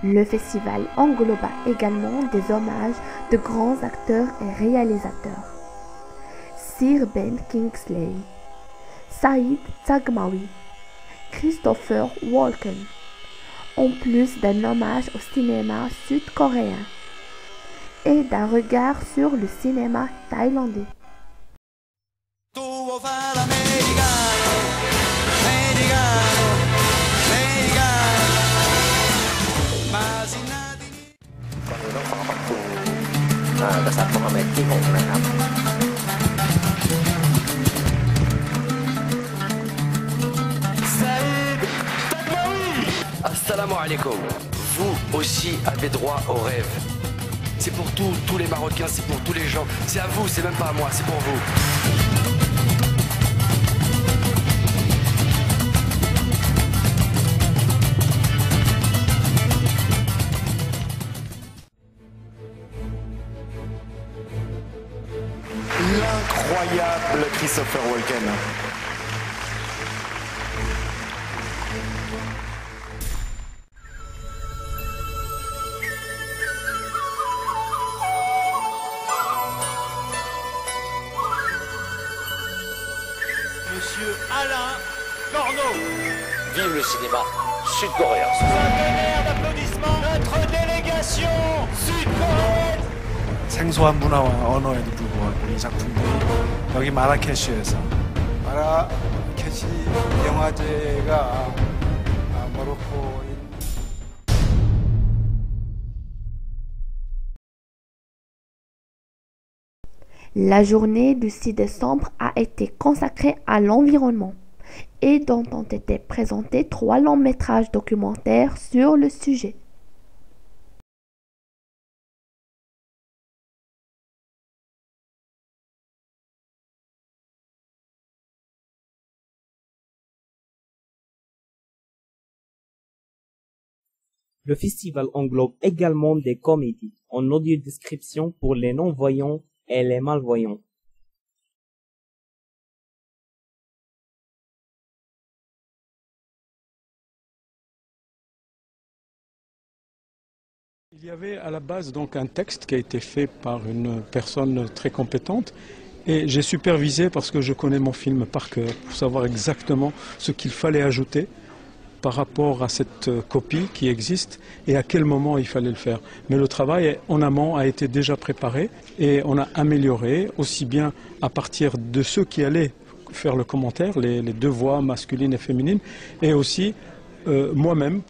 Le festival engloba également des hommages de grands acteurs et réalisateurs. Sir Ben Kingsley, Saïd Taghmaoui, Christopher Walken, en plus d'un hommage au cinéma sud-coréen et d'un regard sur le cinéma thaïlandais. Assalamu alaikum. Vous aussi avez droit au rêve. C'est pour tous les Marocains, c'est pour tous les gens. C'est à vous, c'est même pas à moi, c'est pour vous. L'incroyable Christopher Walken. Monsieur Alain Corneau. Vive le cinéma sud-coréen. Sous un tonnerre d'applaudissements, notre délégation sud-coréenne. 생소한 문화와 언어에도 불구하고 이 작품들이 여기 마라케시에서 마라케시 영화제가 모로코인 La journée du 6 décembre a été consacrée à l'environnement et dont ont été présentés 3 longs métrages documentaires sur le sujet. Le festival englobe également des comédies en audio-description pour les non-voyants et les malvoyants. Il y avait à la base donc un texte qui a été fait par une personne très compétente et j'ai supervisé parce que je connais mon film par cœur pour savoir exactement ce qu'il fallait ajouter par rapport à cette copie qui existe et à quel moment il fallait le faire. Mais le travail en amont a été déjà préparé et on a amélioré aussi bien à partir de ceux qui allaient faire le commentaire, les 2 voix masculines et féminines, et aussi moi-même.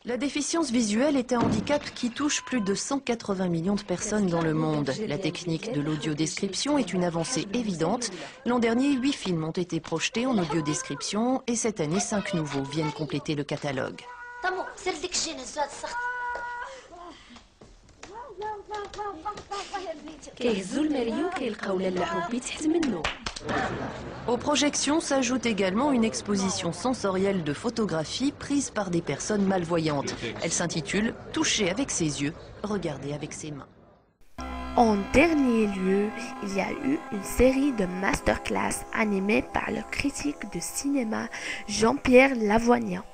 La déficience visuelle est un handicap qui touche plus de 180 millions de personnes dans le monde. La technique de l'audiodescription est une avancée évidente. L'an dernier, 8 films ont été projetés en audiodescription et cette année, 5 nouveaux viennent compléter le catalogue. Aux projections s'ajoute également une exposition sensorielle de photographies prises par des personnes malvoyantes. Elle s'intitule « Toucher avec ses yeux, regarder avec ses mains ». En dernier lieu, il y a eu une série de masterclass animées par le critique de cinéma Jean-Pierre Lavoignat.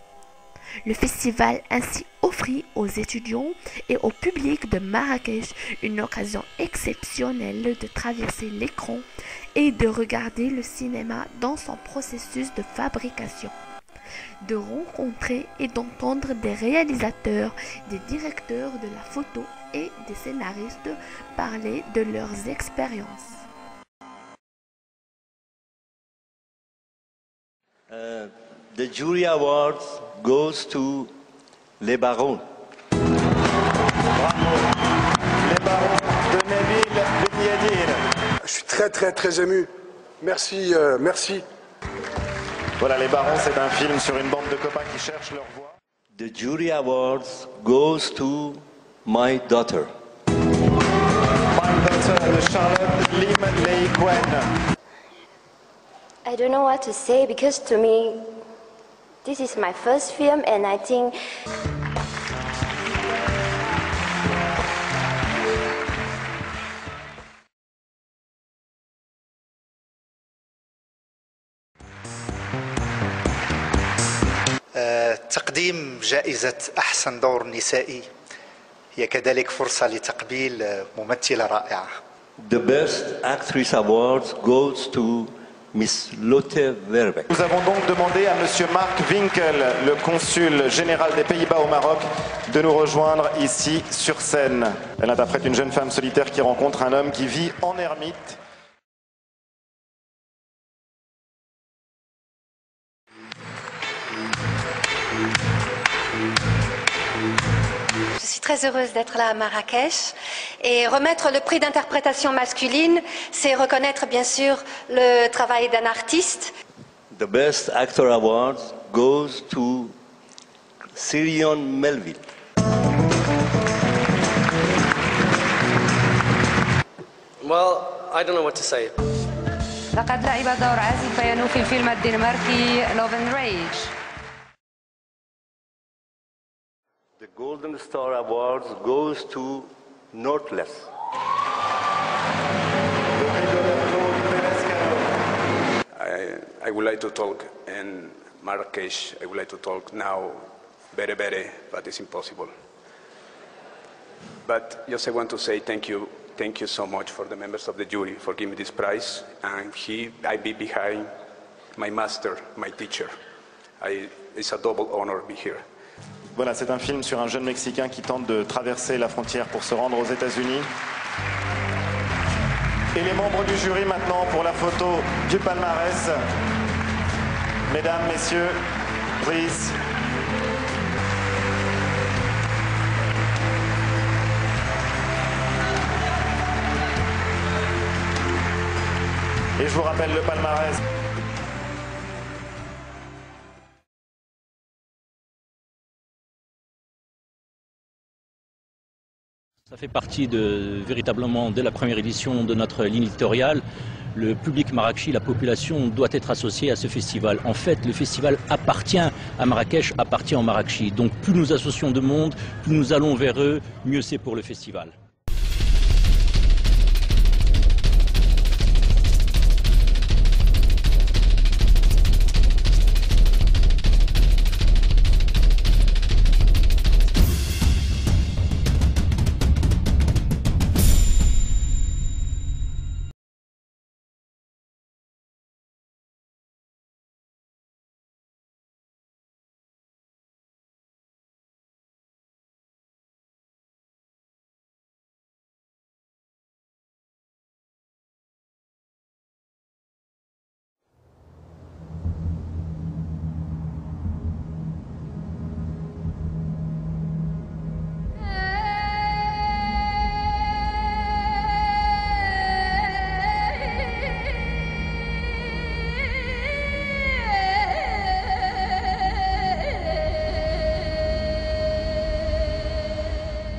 Le festival ainsi offrit aux étudiants et au public de Marrakech une occasion exceptionnelle de traverser l'écran et de regarder le cinéma dans son processus de fabrication, de rencontrer et d'entendre des réalisateurs, des directeurs de la photo et des scénaristes parler de leurs expériences. The jury awards goes to Les Barons. Bravo. Les Barons de Neville Benyadir. Je suis très ému. Merci, merci. Voilà, Les Barons, c'est un film sur une bande de copains qui cherchent leur voie. The jury awards goes to My Daughter. My Daughter de Charlotte Lim Lei Quen. I don't know what to say because to me, this is my first film and I think تقديم جائزة أحسن دور نسائي هي كذلك فرصة لتقبيل ممثلة رائعة. The Best Actress Award goes to Miss Lotte Verbeek. Nous avons donc demandé à Monsieur Mark Winkel, le consul général des Pays-Bas au Maroc, de nous rejoindre ici sur scène. Elle interprète une jeune femme solitaire qui rencontre un homme qui vit en ermite. Je suis très heureuse d'être là à Marrakech et remettre le prix d'interprétation masculine, c'est reconnaître bien sûr le travail d'un artiste. The Best Actor Award goes to Cillian Melville. Well, I don't know what to say. لقد لعب دور عازف بيانو في الفيلم الدنماركي Love and Rage. The Golden Star Award goes to Northless. I would like to talk in Marrakesh. I would like to talk now, very, but it's impossible. But just I want to say thank you so much for the members of the jury for giving me this prize. And I be behind my master, my teacher. It's a double honor to be here. Voilà, c'est un film sur un jeune Mexicain qui tente de traverser la frontière pour se rendre aux États-Unis. Et les membres du jury maintenant pour la photo du palmarès. Mesdames, messieurs, please. Et je vous rappelle le palmarès. Ça fait partie véritablement de la première édition de notre ligne éditoriale. Le public marrakchi, la population doit être associée à ce festival. En fait, le festival appartient à Marrakech, appartient au Marrakchi. Donc plus nous associons de monde, plus nous allons vers eux, mieux c'est pour le festival.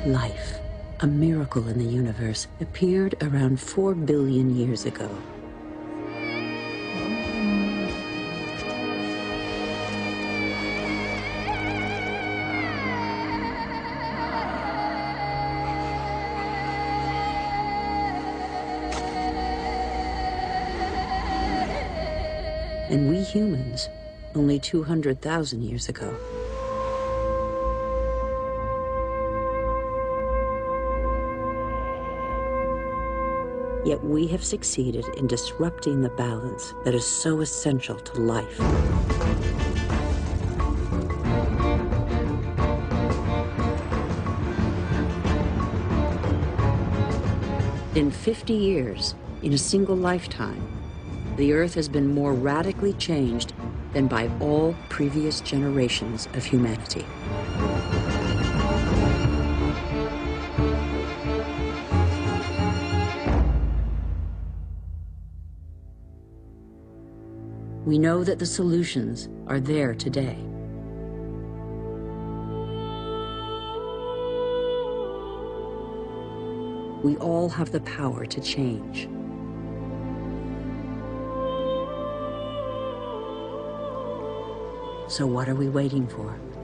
Life, a miracle in the universe, appeared around 4 billion years ago. And we humans, only 200,000 years ago. Yet we have succeeded in disrupting the balance that is so essential to life. In 50 years, in a single lifetime, the Earth has been more radically changed than by all previous generations of humanity. We know that the solutions are there today. We all have the power to change. So what are we waiting for?